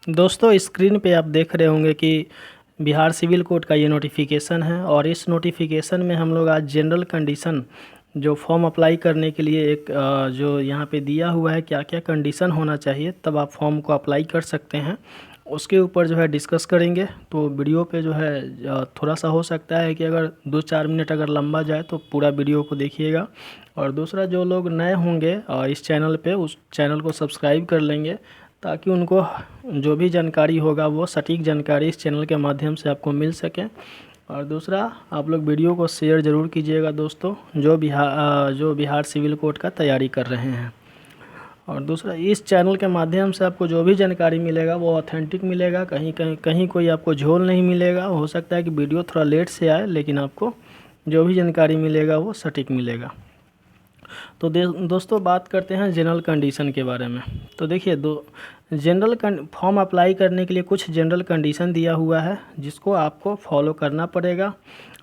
दोस्तों स्क्रीन पे आप देख रहे होंगे कि बिहार सिविल कोड का ये नोटिफिकेशन है और इस नोटिफिकेशन में हम लोग आज जनरल कंडीशन जो फॉर्म अप्लाई करने के लिए एक जो यहाँ पे दिया हुआ है क्या क्या कंडीशन होना चाहिए तब आप फॉर्म को अप्लाई कर सकते हैं उसके ऊपर जो है डिस्कस करेंगे। तो वीडियो पे जो है थोड़ा सा हो सकता है कि अगर 2-4 मिनट अगर लंबा जाए तो पूरा वीडियो को देखिएगा। और दूसरा जो लोग नए होंगे इस चैनल पे उस चैनल को सब्सक्राइब कर लेंगे ताकि उनको जो भी जानकारी होगा वो सटीक जानकारी इस चैनल के माध्यम से आपको मिल सके। और दूसरा आप लोग वीडियो को शेयर ज़रूर कीजिएगा दोस्तों जो बिहार सिविल कोड का तैयारी कर रहे हैं। और दूसरा इस चैनल के माध्यम से आपको जो भी जानकारी मिलेगा वो ऑथेंटिक मिलेगा, कहीं कोई आपको झोल नहीं मिलेगा। हो सकता है कि वीडियो थोड़ा लेट से आए लेकिन आपको जो भी जानकारी मिलेगा वो सटीक मिलेगा। तो दोस्तों बात करते हैं जनरल कंडीशन के बारे में। तो देखिए जनरल फॉर्म अप्लाई करने के लिए कुछ जनरल कंडीशन दिया हुआ है जिसको आपको फॉलो करना पड़ेगा।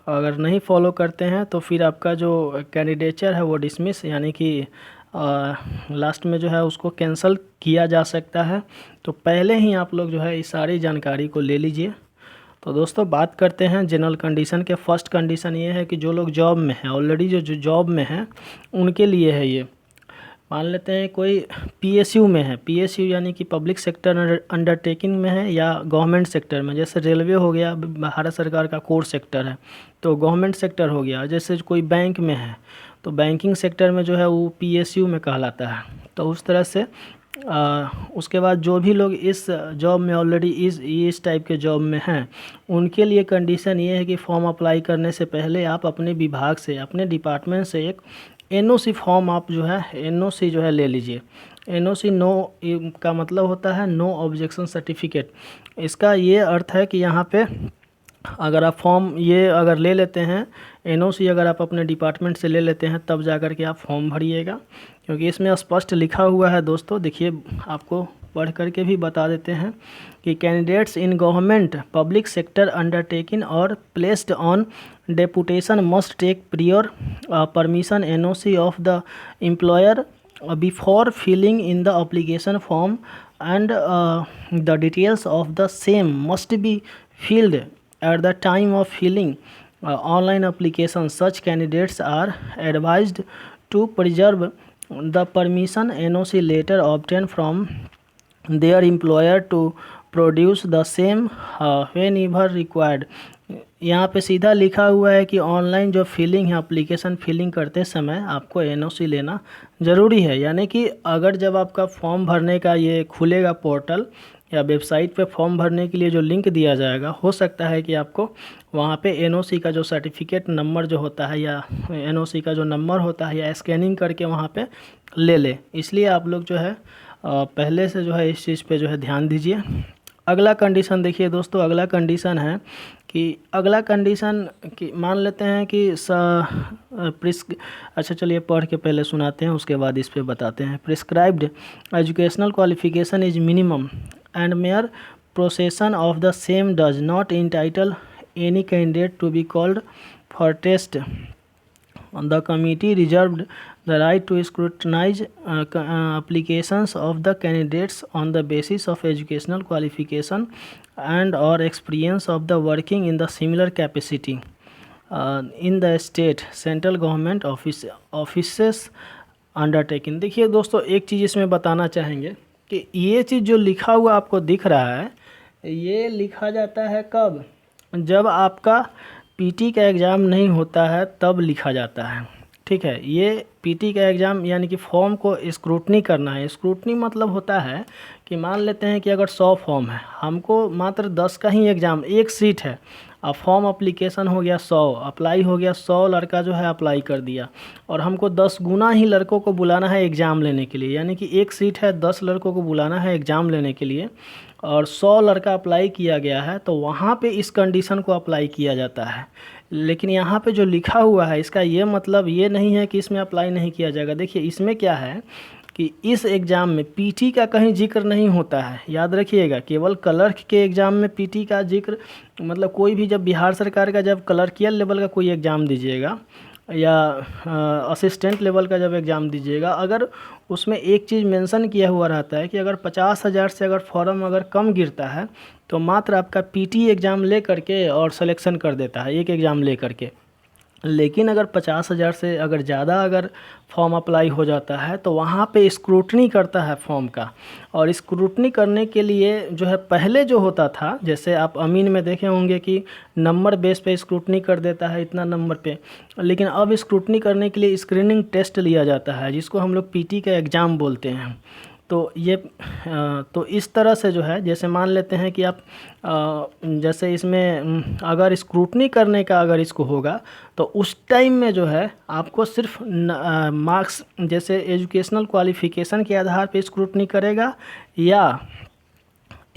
अगर नहीं फॉलो करते हैं तो फिर आपका जो कैंडिडेचर है वो डिसमिस यानी कि लास्ट में जो है उसको कैंसिल किया जा सकता है। तो पहले ही आप लोग जो है इस सारी जानकारी को ले लीजिए। तो दोस्तों बात करते हैं जनरल कंडीशन के। फर्स्ट कंडीशन ये है कि जो लोग जॉब में हैं ऑलरेडी जो जॉब में हैं उनके लिए है ये। मान लेते हैं कोई पीएसयू में है, पीएसयू यानी कि पब्लिक सेक्टर अंडरटेकिंग में है या गवर्नमेंट सेक्टर में, जैसे रेलवे हो गया भारत सरकार का कोर सेक्टर है तो गवर्नमेंट सेक्टर हो गया। जैसे कोई बैंक में है तो बैंकिंग सेक्टर में जो है वो पीएसयू में कहलाता है। तो उस तरह से उसके बाद जो भी लोग इस जॉब में ऑलरेडी इस टाइप के जॉब में हैं उनके लिए कंडीशन ये है कि फॉर्म अप्लाई करने से पहले आप अपने विभाग से अपने डिपार्टमेंट से एक एनओसी फॉर्म आप जो है एनओसी जो है ले लीजिए। एनओसी नो का मतलब होता है नो ऑब्जेक्शन सर्टिफिकेट। इसका ये अर्थ है कि यहाँ पे अगर आप फॉर्म ये अगर ले लेते हैं एनओसी अगर आप अपने डिपार्टमेंट से ले लेते हैं तब जा कर के आप फॉर्म भरिएगा, क्योंकि इसमें स्पष्ट लिखा हुआ है दोस्तों। देखिए आपको पढ़ करके भी बता देते हैं कि candidates in government public sector undertaking और placed on deputation must take prior permission NOC of the employer before filling in the application form and the details of the same must be filled at the time of filling online application. Such candidates are advised to preserve the permission NOC letter obtained from their employer to produce the same whenever required. यहाँ पे सीधा लिखा हुआ है कि online जो filling है application filling करते समय आपको एनओसी लेना ज़रूरी है। यानी कि अगर जब आपका फॉर्म भरने का ये खुलेगा पोर्टल या वेबसाइट पे फॉर्म भरने के लिए जो लिंक दिया जाएगा हो सकता है कि आपको वहाँ पे एनओसी का जो सर्टिफिकेट नंबर जो होता है या एनओसी का जो नंबर होता है या स्कैनिंग करके वहाँ पे ले इसलिए आप लोग जो है पहले से जो है इस चीज़ पे जो है ध्यान दीजिए। अगला कंडीशन देखिए दोस्तों, अगला कंडीशन है कि अगला कंडीशन कि मान लेते हैं कि अच्छा चलिए पढ़ के पहले सुनाते हैं उसके बाद इस पे बताते हैं। Prescribed educational qualification is minimum and mere possession of the same does not entitle any candidate to be called for test. The committee reserved the right to scrutinize applications of the candidates on the basis of educational qualification and or experience of the working in the similar capacity in the state central government offices undertaking। देखिए दोस्तों एक चीज़ इसमें बताना चाहेंगे कि ये चीज़ जो लिखा हुआ आपको दिख रहा है ये लिखा जाता है कब, जब आपका पीटी का एग्ज़ाम नहीं होता है तब लिखा जाता है। ठीक है, ये पीटी का एग्ज़ाम यानी कि फॉर्म को स्क्रूटनी करना है। स्क्रूटनी मतलब होता है कि मान लेते हैं कि अगर 100 फॉर्म है हमको मात्र 10 का ही एग्ज़ाम एक सीट है। अब फॉर्म अप्लीकेशन हो गया 100 अप्लाई हो गया 100 लड़का जो है अप्लाई कर दिया और हमको 10 गुना ही लड़कों को बुलाना है एग्ज़ाम लेने के लिए। यानी कि एक सीट है 10 लड़कों को बुलाना है एग्ज़ाम लेने के लिए और 100 लड़का अप्लाई किया गया है तो वहाँ पे इस कंडीशन को अप्लाई किया जाता है। लेकिन यहाँ पे जो लिखा हुआ है इसका ये मतलब ये नहीं है कि इसमें अप्लाई नहीं किया जाएगा। देखिए इसमें क्या है कि इस एग्ज़ाम में पीटी का कहीं जिक्र नहीं होता है, याद रखिएगा। केवल क्लर्क के एग्ज़ाम में पीटी का जिक्र मतलब कोई भी जब बिहार सरकार का जब क्लर्कियल लेवल का कोई एग्ज़ाम दीजिएगा या असिस्टेंट लेवल का जब एग्ज़ाम दीजिएगा, अगर उसमें एक चीज़ मेंशन किया हुआ रहता है कि अगर 50,000 से अगर फॉर्म अगर कम गिरता है तो मात्र आपका पीटी एग्ज़ाम ले करके और सिलेक्शन कर देता है, एक एग्ज़ाम ले करके। लेकिन अगर 50,000 से अगर ज़्यादा अगर फॉर्म अप्लाई हो जाता है तो वहाँ पे स्क्रूटनी करता है फॉर्म का। और स्क्रूटनी करने के लिए जो है, पहले जो होता था, जैसे आप अमीन में देखे होंगे कि नंबर बेस पे स्क्रूटनी कर देता है इतना नंबर पे, लेकिन अब स्क्रूटनी करने के लिए स्क्रीनिंग टेस्ट लिया जाता है जिसको हम लोग पीटी का एग्ज़ाम बोलते हैं। तो ये तो इस तरह से जो है, जैसे मान लेते हैं कि आप जैसे इसमें अगर स्क्रूटनी करने का अगर इसको होगा तो उस टाइम में जो है आपको सिर्फ मार्क्स, जैसे एजुकेशनल क्वालिफ़िकेशन के आधार पे स्क्रूटनी करेगा, या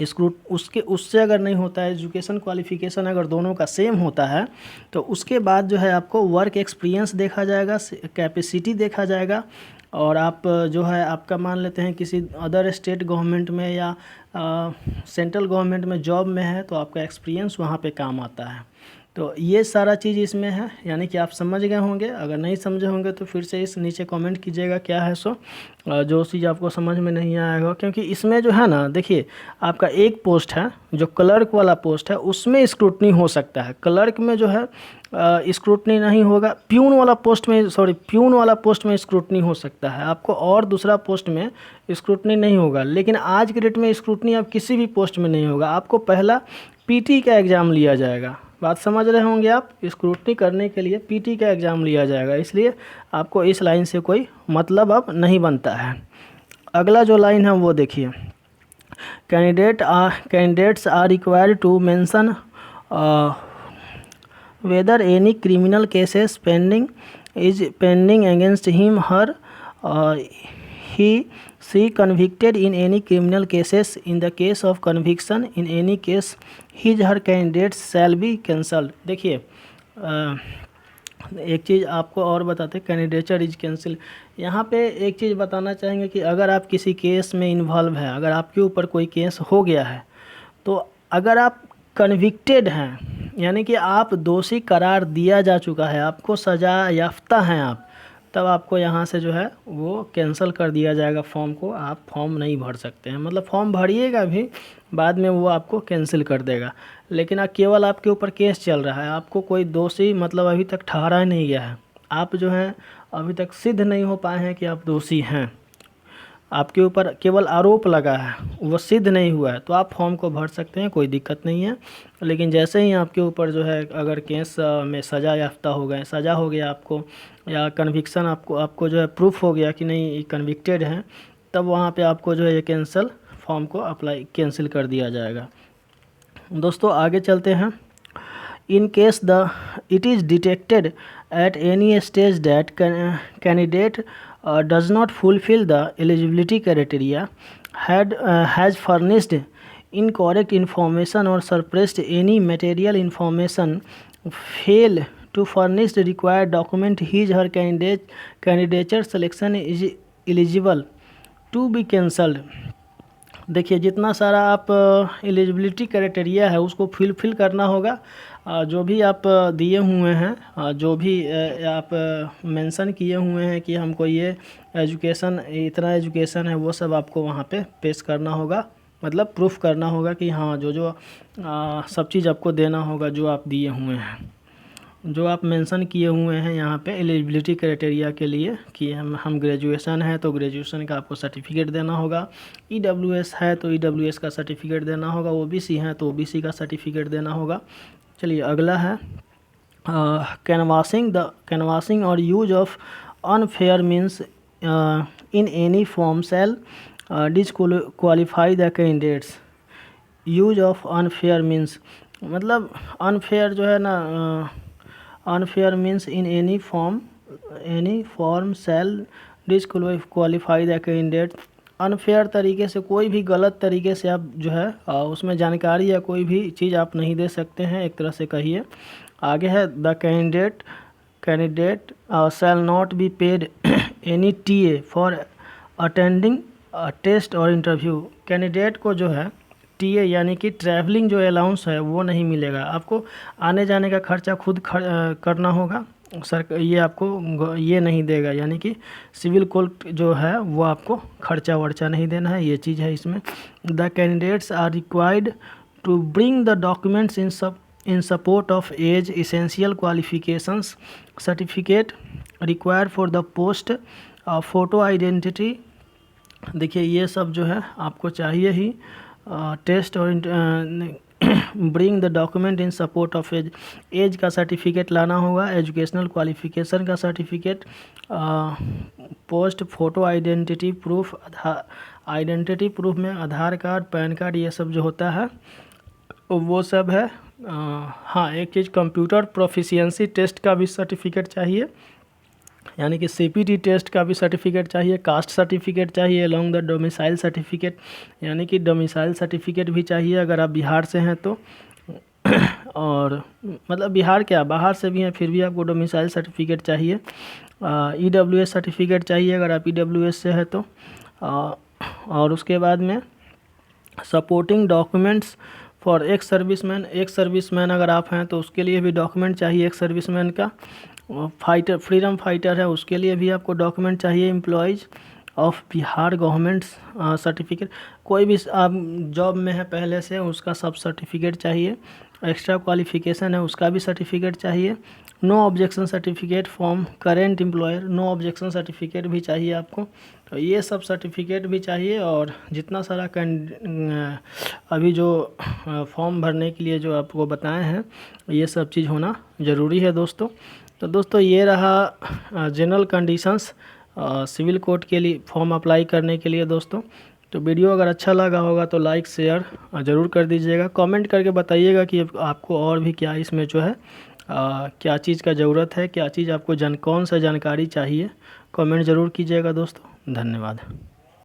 उससे अगर नहीं होता है, एजुकेशन क्वालिफ़िकेशन अगर दोनों का सेम होता है तो उसके बाद जो है आपको वर्क एक्सपीरियंस देखा जाएगा, कैपेसिटी देखा जाएगा। और आप जो है, आपका मान लेते हैं किसी अदर स्टेट गवर्नमेंट में या सेंट्रल गवर्नमेंट में जॉब में है तो आपका एक्सपीरियंस वहाँ पे काम आता है। तो ये सारा चीज़ इसमें है, यानी कि आप समझ गए होंगे। अगर नहीं समझे होंगे तो फिर से इस नीचे कमेंट कीजिएगा क्या है सो जो चीज़ आपको समझ में नहीं आएगा, क्योंकि इसमें जो है ना, देखिए आपका एक पोस्ट है जो क्लर्क वाला पोस्ट है, उसमें स्क्रूटनी हो सकता है। क्लर्क में जो है स्क्रूटनी नहीं होगा। प्यून वाला पोस्ट में स्क्रूटनी हो सकता है आपको, और दूसरा पोस्ट में स्क्रूटनी नहीं होगा। लेकिन आज के डेट में स्क्रूटनी अब किसी भी पोस्ट में नहीं होगा, आपको पहला पीटी का एग्ज़ाम लिया जाएगा। बात समझ रहे होंगे आप, स्क्रूटनी करने के लिए पीटी का एग्ज़ाम लिया जाएगा, इसलिए आपको इस लाइन से कोई मतलब अब नहीं बनता है। अगला जो लाइन है वो देखिए, candidates are required to mention whether any criminal cases pending against him, her, she convicted in any criminal cases. In the case of conviction in any case, his her candidates shall be cancelled। देखिए एक चीज़ आपको और बताते, candidature is cancel. यहाँ पे एक चीज़ बताना चाहेंगे कि अगर आप किसी केस में इन्वॉल्व हैं, अगर आपके ऊपर कोई केस हो गया है, तो अगर आप कन्विक्टेड हैं यानी कि आप दोषी करार दिया जा चुका है, आपको सज़ा याफ्ता हैं आप, तब आपको यहाँ से जो है वो कैंसिल कर दिया जाएगा फॉर्म को। आप फॉर्म नहीं भर सकते हैं, मतलब फॉर्म भरिएगा भी, बाद में वो आपको कैंसिल कर देगा। लेकिन केवल आपके ऊपर केस चल रहा है, आपको कोई दोषी मतलब अभी तक ठहराया नहीं गया है, आप जो हैं अभी तक सिद्ध नहीं हो पाए हैं कि आप दोषी हैं, आपके ऊपर केवल आरोप लगा है, वो सिद्ध नहीं हुआ है, तो आप फॉर्म को भर सकते हैं, कोई दिक्कत नहीं है। लेकिन जैसे ही आपके ऊपर जो है अगर केस में सज़ा याफ्ता हो गए, सज़ा हो गया आपको, या कन्विक्शन आपको जो है प्रूफ हो गया कि नहीं कन्विक्टेड हैं, तब वहाँ पे आपको जो है ये कैंसिल फॉर्म को कैंसिल कर दिया जाएगा। दोस्तों आगे चलते हैं। In case it is detected at any stage that candidate does not fulfill the eligibility criteria, has furnished incorrect information or suppressed any material information, fail to furnish the required document, his her candidature selection is eligible to be cancelled। देखिए जितना सारा आप eligibility criteria है उसको fill करना होगा, जो भी आप दिए हुए हैं, जो भी आप मेंशन किए हुए हैं कि हमको ये एजुकेशन, इतना एजुकेशन है, वो सब आपको वहाँ पे पेश करना होगा, मतलब प्रूफ करना होगा कि हाँ जो सब चीज़ आपको देना होगा जो आप दिए हुए हैं, जो आप मेंशन किए हुए हैं यहाँ पे एलिजिबिलिटी क्राइटेरिया के लिए कि हम ग्रेजुएशन है तो ग्रेजुएशन का आपको सर्टिफिकेट देना होगा, ईडब्ल्यूएस है तो ईडब्ल्यूएस का सर्टिफिकेट देना होगा, ओबीसी है तो ओबीसी का सर्टिफिकेट देना होगा। चलिए अगला है कैनवासिंग और use of unfair means in any form shell disqualify the candidates. Use of unfair means मतलब अनफेयर जो है ना, unfair means in any form shell disqualify the candidate. Unfair तरीके से, कोई भी गलत तरीके से आप जो है उसमें जानकारी या कोई भी चीज़ आप नहीं दे सकते हैं, एक तरह से कहिए। आगे है the candidate shall not be paid any TA for attending test और इंटरव्यू। कैंडिडेट को जो है टीए यानी कि ट्रैवलिंग जो अलाउंस है वो नहीं मिलेगा, आपको आने जाने का खर्चा खुद करना होगा, ये आपको ये नहीं देगा, यानी कि सिविल कोर्ट जो है वो आपको खर्चा वर्चा नहीं देना है, ये चीज़ है इसमें। The candidates are required to bring the documents in support of age, essential qualifications, certificate required for the post, photo identity. देखिए ये सब जो है आपको चाहिए ही। टेस्ट और bring the document in support of age, age का सर्टिफिकेट लाना होगा, एजुकेशनल क्वालिफिकेशन का certificate, post, photo identity proof, identity proof में आधार कार्ड, पैन कार्ड, ये सब जो होता है वो सब है। हाँ, एक चीज़ कंप्यूटर प्रोफिशिएंसी टेस्ट का भी सर्टिफिकेट चाहिए, यानी कि सीपीटी टेस्ट का भी सर्टिफिकेट चाहिए, कास्ट सर्टिफिकेट चाहिए, अलॉन्ग द डोमिसाइल सर्टिफिकेट, यानी कि डोमिसाइल सर्टिफिकेट भी चाहिए अगर आप बिहार से हैं तो। और मतलब बिहार क्या, बाहर से भी हैं फिर भी आपको डोमिसाइल सर्टिफिकेट चाहिए। ईडब्ल्यूएस सर्टिफिकेट चाहिए अगर आप ईडब्ल्यूएस से है तो। और उसके बाद में supporting documents for ex serviceman, एक सर्विसमैन अगर आप हैं तो उसके लिए भी डॉक्यूमेंट चाहिए एक सर्विसमैन का। फाइटर, फ्रीडम फाइटर है उसके लिए भी आपको डॉक्यूमेंट चाहिए। Employees of Bihar government certificate, कोई भी आप जॉब में है पहले से उसका सब सर्टिफिकेट चाहिए। एक्स्ट्रा क्वालिफिकेशन है उसका भी सर्टिफिकेट चाहिए। No objection certificate from current employer, no objection certificate भी चाहिए आपको। तो ये सब सर्टिफिकेट भी चाहिए। और जितना सारा अभी जो फॉर्म भरने के लिए जो आपको बताए हैं ये सब चीज़ होना ज़रूरी है दोस्तों। तो दोस्तों ये रहा जनरल कंडीशंस सिविल कोड के लिए फॉर्म अप्लाई करने के लिए दोस्तों। तो वीडियो अगर अच्छा लगा होगा तो लाइक शेयर ज़रूर कर दीजिएगा, कमेंट करके बताइएगा कि आपको और भी क्या इसमें जो है क्या चीज़ का ज़रूरत है, क्या चीज़ आपको कौन सा जानकारी चाहिए, कमेंट ज़रूर कीजिएगा दोस्तों। धन्यवाद।